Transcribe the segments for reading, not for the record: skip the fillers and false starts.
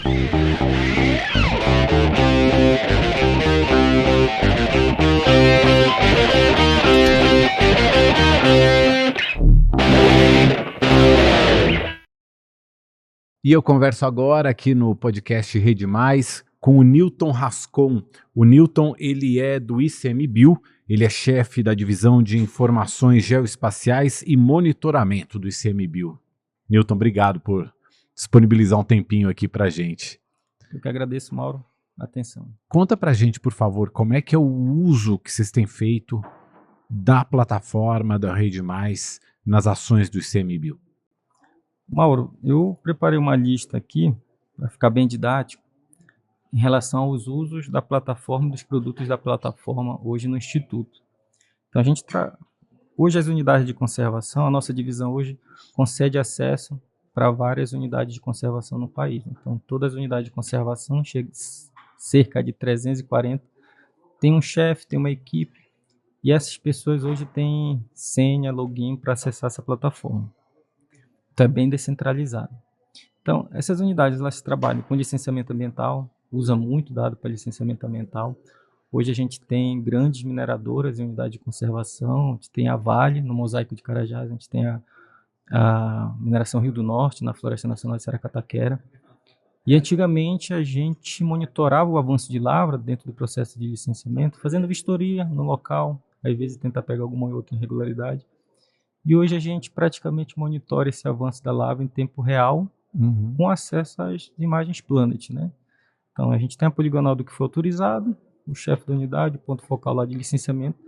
E eu converso agora aqui no podcast Rede Mais com o Newton Rascon. O Newton, ele é do ICMBio, ele é chefe da divisão de informações geoespaciais e monitoramento do ICMBio. Newton, obrigado por disponibilizar um tempinho aqui pra gente. Eu que agradeço, Mauro, a atenção. Conta pra gente, por favor, como é que é o uso que vocês têm feito da plataforma da Rede Mais nas ações do ICMBio. Mauro, eu preparei uma lista aqui, para ficar bem didático, em relação aos usos da plataforma, dos produtos da plataforma hoje no Instituto. Então, hoje as unidades de conservação, a nossa divisão hoje concede acesso para várias unidades de conservação no país. Então, todas as unidades de conservação, cerca de 340, tem um chefe, tem uma equipe, e essas pessoas hoje têm senha, login para acessar essa plataforma. Então, é bem descentralizado. Então, essas unidades elas trabalham com licenciamento ambiental, usa muito dado para licenciamento ambiental. Hoje a gente tem grandes mineradoras em unidade de conservação, a gente tem a Vale, no Mosaico de Carajás, a gente tem a Mineração Rio do Norte, na Floresta Nacional de Saracataquera. E antigamente a gente monitorava o avanço de lavra dentro do processo de licenciamento, fazendo vistoria no local, às vezes tentar pegar alguma outra irregularidade. E hoje a gente praticamente monitora esse avanço da lavra em tempo real, com acesso às imagens Planet, né? Então a gente tem a poligonal do que foi autorizado, o chefe da unidade, o ponto focal lá de licenciamento,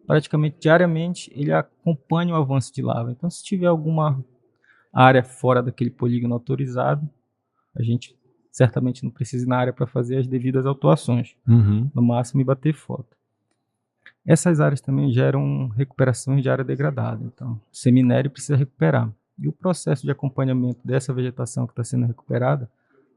praticamente diariamente ele acompanha o avanço de lavra. Então se tiver alguma área fora daquele polígono autorizado, a gente certamente não precisa ir na área para fazer as devidas autuações, no máximo e bater foto. Essas áreas também geram recuperações de área degradada, então o seminério precisa recuperar. E o processo de acompanhamento dessa vegetação que está sendo recuperada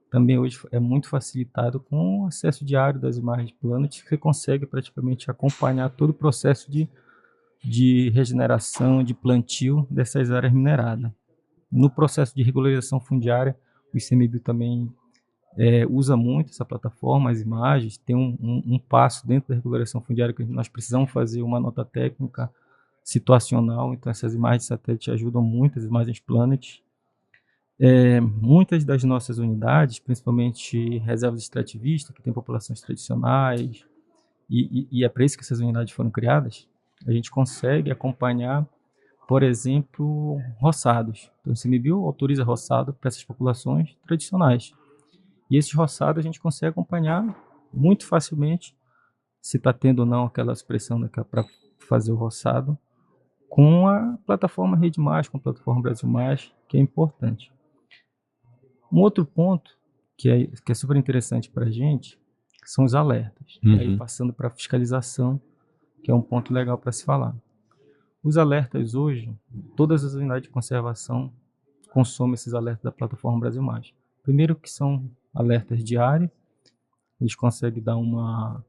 também hoje é muito facilitado com o acesso diário das imagens Planet, que você consegue praticamente acompanhar todo o processo de regeneração, de plantio dessas áreas mineradas. No processo de regularização fundiária, o ICMBio também usa muito essa plataforma, as imagens, tem um passo dentro da regulação fundiária que nós precisamos fazer uma nota técnica situacional, então essas imagens de satélite ajudam muito, as imagens Planet. Muitas das nossas unidades, principalmente reservas extrativistas, que tem populações tradicionais, e é para isso que essas unidades foram criadas, a gente consegue acompanhar, por exemplo, roçados. Então o ICMBio autoriza roçado para essas populações tradicionais. E esses roçados a gente consegue acompanhar muito facilmente se está tendo ou não aquela expressão para fazer o roçado com a plataforma Rede Mais, com a plataforma Brasil Mais, que é importante. Um outro ponto que é super interessante para a gente são os alertas. E aí passando para a fiscalização, que é um ponto legal para se falar. Os alertas hoje, todas as unidades de conservação consomem esses alertas da plataforma Brasil Mais. Primeiro que são alertas diários, eles conseguem dar um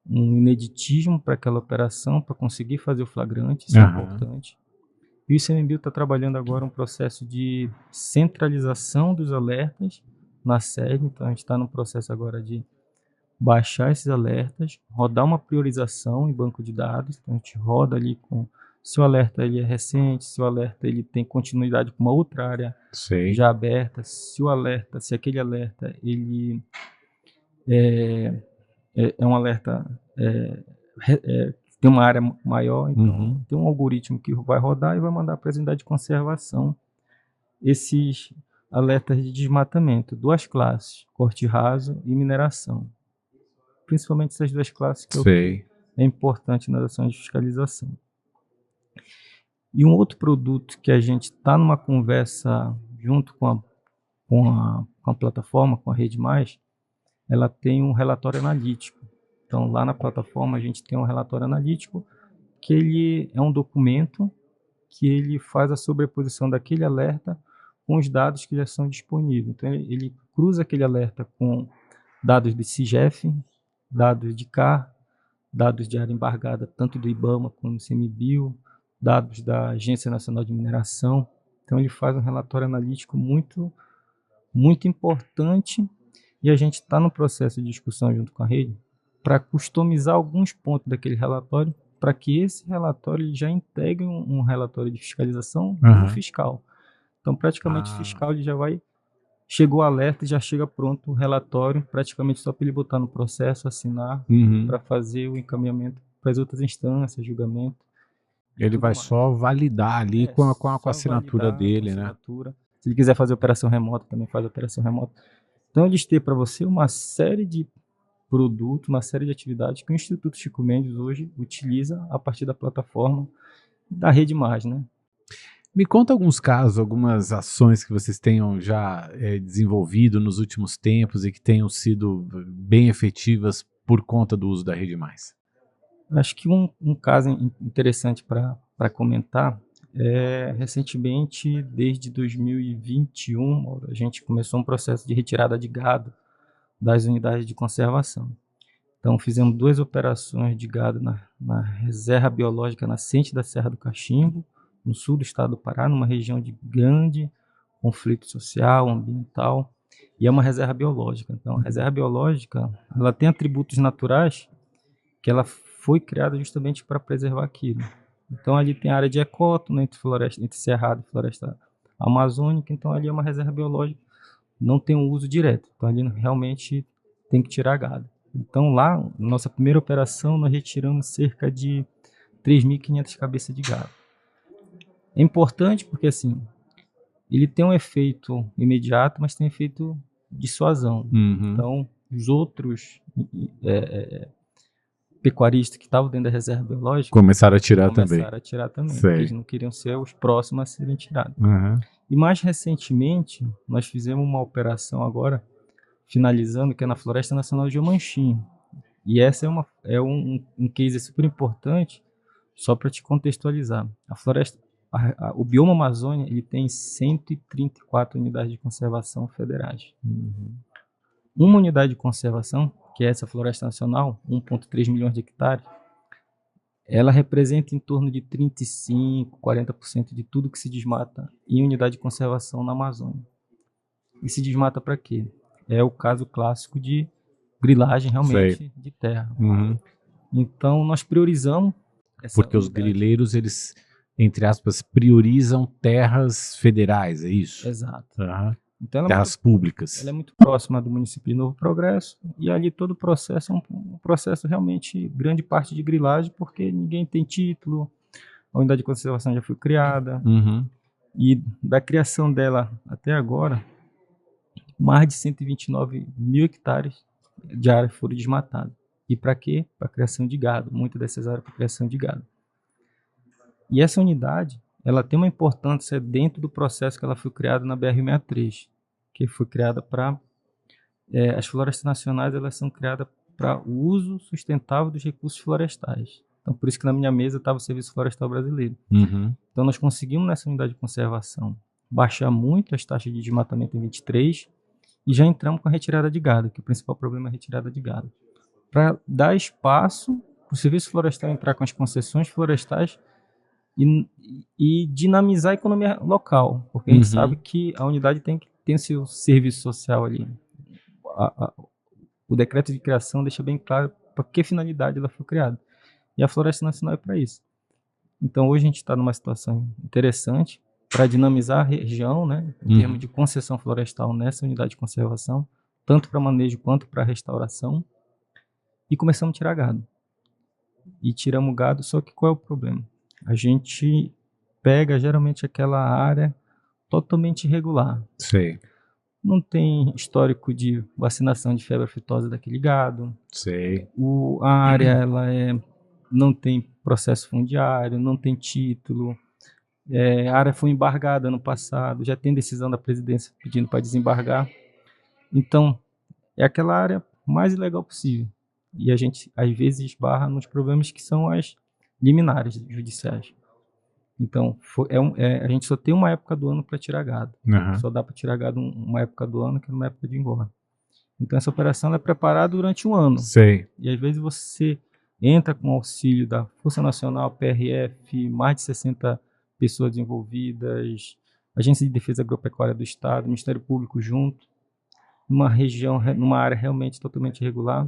ineditismo para aquela operação, para conseguir fazer o flagrante, isso é importante. E o ICMBio está trabalhando agora um processo de centralização dos alertas na sede, então a gente está no processo agora de baixar esses alertas, rodar uma priorização em banco de dados, então a gente roda ali com se o alerta ele é recente, se o alerta ele tem continuidade com uma outra área já aberta, se aquele alerta ele é um alerta tem uma área maior, então tem um algoritmo que vai rodar e vai mandar para a unidade de conservação esses alertas de desmatamento, duas classes, corte raso e mineração. Principalmente essas duas classes que é importante nas ações de fiscalização. E um outro produto que a gente está numa conversa junto com a plataforma, com a Rede Mais, ela tem um relatório analítico. Então, lá na plataforma, a gente tem um relatório analítico que ele é um documento que ele faz a sobreposição daquele alerta com os dados que já são disponíveis. Então, ele cruza aquele alerta com dados do CIGEF, dados de CAR, dados de área embargada, tanto do IBAMA como do ICMBio, dados da Agência Nacional de Mineração. Então, ele faz um relatório analítico muito, muito importante E a gente está no processo de discussão junto com a rede para customizar alguns pontos daquele relatório, para que esse relatório ele já integre um relatório de fiscalização do fiscal. Então, praticamente, o fiscal ele já vai, chegou o alerta, já chega pronto o relatório, praticamente só para ele botar no processo, assinar, para fazer o encaminhamento para as outras instâncias, julgamento. Ele vai só validar ali com a assinatura dele, né? Se ele quiser fazer operação remota, também faz operação remota. Então, eles têm para você uma série de produtos, uma série de atividades que o Instituto Chico Mendes hoje utiliza a partir da plataforma da Rede Mais, né? Me conta alguns casos, algumas ações que vocês tenham já desenvolvido nos últimos tempos e que tenham sido bem efetivas por conta do uso da Rede Mais. Acho que um caso interessante para comentar é, recentemente, desde 2021, a gente começou um processo de retirada de gado das unidades de conservação. Então, fizemos 2 operações de gado na reserva biológica nascente da Serra do Cachimbo, no sul do estado do Pará, numa região de grande conflito social, ambiental, e é uma reserva biológica. Então, a reserva biológica, ela tem atributos naturais que ela foi criada justamente para preservar aquilo. Então, ali tem área de ecótono entre cerrado e floresta amazônica, então ali é uma reserva biológica, não tem um uso direto, então ali realmente tem que tirar gado. Então lá, nossa primeira operação, nós retiramos cerca de 3.500 cabeças de gado. É importante porque assim, ele tem um efeito imediato, mas tem um efeito dissuasão. Então, os outros pecuaristas que estavam dentro da reserva biológica começaram a tirar também, porque eles não queriam ser os próximos a serem tirados. E mais recentemente, nós fizemos uma operação agora, finalizando, que é na Floresta Nacional de Omanchim. E essa é um case super importante, só para te contextualizar. A floresta, o bioma Amazônia, ele tem 134 unidades de conservação federais. Uma unidade de conservação, que é essa Floresta Nacional, 1,3 milhões de hectares, ela representa em torno de 35%, 40% de tudo que se desmata em unidade de conservação na Amazônia. E se desmata para quê? É o caso clássico de grilagem realmente de terra. Então, nós priorizamos essa porque os grileiros, eles, entre aspas, priorizam terras federais, é isso? Exato. Então, terras públicas. Ela é muito próxima do município de Novo Progresso, e ali todo o processo é um processo realmente, grande parte de grilagem, porque ninguém tem título, a unidade de conservação já foi criada, e da criação dela até agora, mais de 129 mil hectares de área foram desmatados. E para quê? Para a criação de gado, muitas dessas áreas para criação de gado. E essa unidade, ela tem uma importância dentro do processo que ela foi criada na BR-63, que foi criada para... as florestas nacionais, elas são criadas para o uso sustentável dos recursos florestais. Então, por isso que na minha mesa estava o Serviço Florestal Brasileiro. Então, nós conseguimos nessa unidade de conservação baixar muito as taxas de desmatamento em 23 e já entramos com a retirada de gado, que o principal problema é a retirada de gado. Para dar espaço para o Serviço Florestal entrar com as concessões florestais e dinamizar a economia local, porque a gente sabe que a unidade tem que ter seu serviço social ali. O decreto de criação deixa bem claro para que finalidade ela foi criada. E a Floresta Nacional é para isso. Então hoje a gente está numa situação interessante para dinamizar a região, né, em termos de concessão florestal nessa unidade de conservação, tanto para manejo quanto para restauração, e começamos a tirar gado. E tiramos gado, só que qual é o problema? A gente pega geralmente aquela área totalmente irregular. Não tem histórico de vacinação de febre aftosa daquele gado. A área ela não tem processo fundiário, não tem título. A área foi embargada ano passado, já tem decisão da presidência pedindo para desembargar. Então, é aquela área mais ilegal possível. E a gente, às vezes, esbarra nos problemas que são as liminares judiciais. Então, a gente só tem uma época do ano para tirar gado. Só dá para tirar gado uma época do ano, que é uma época de engorda. Então, essa operação é preparada durante um ano. E, às vezes, você entra com auxílio da Força Nacional, PRF, mais de 60 pessoas envolvidas, Agência de Defesa Agropecuária do Estado, Ministério Público junto. numa região, numa área realmente totalmente irregular,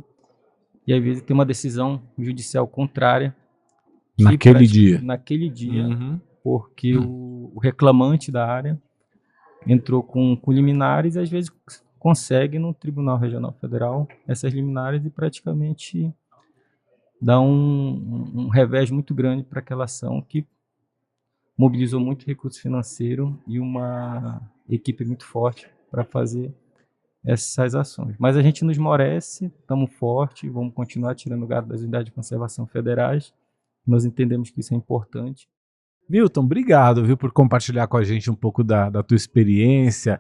e às vezes tem uma decisão judicial contrária que Naquele dia. naquele dia, Uhum. porque o reclamante da área entrou com liminares e às vezes consegue no Tribunal Regional Federal essas liminares e praticamente dá um revés muito grande para aquela ação que mobilizou muito recurso financeiro e uma equipe muito forte para fazer essas ações. Mas a gente não esmorece, estamos fortes, vamos continuar tirando o gado das unidades de conservação federais. Nós entendemos que isso é importante. Newton, obrigado, viu, por compartilhar com a gente um pouco da tua experiência,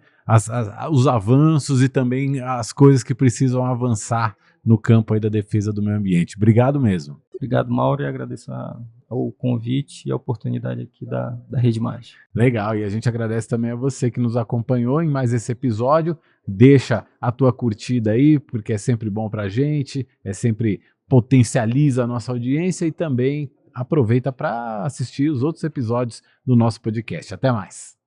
os avanços e também as coisas que precisam avançar no campo aí da defesa do meio ambiente. Obrigado mesmo. Obrigado, Mauro, e agradeço o convite e a oportunidade aqui da Rede Mais. Legal, e a gente agradece também a você que nos acompanhou em mais esse episódio. Deixa a tua curtida aí, porque é sempre bom pra gente, sempre potencializa a nossa audiência e também aproveita para assistir os outros episódios do nosso podcast. Até mais.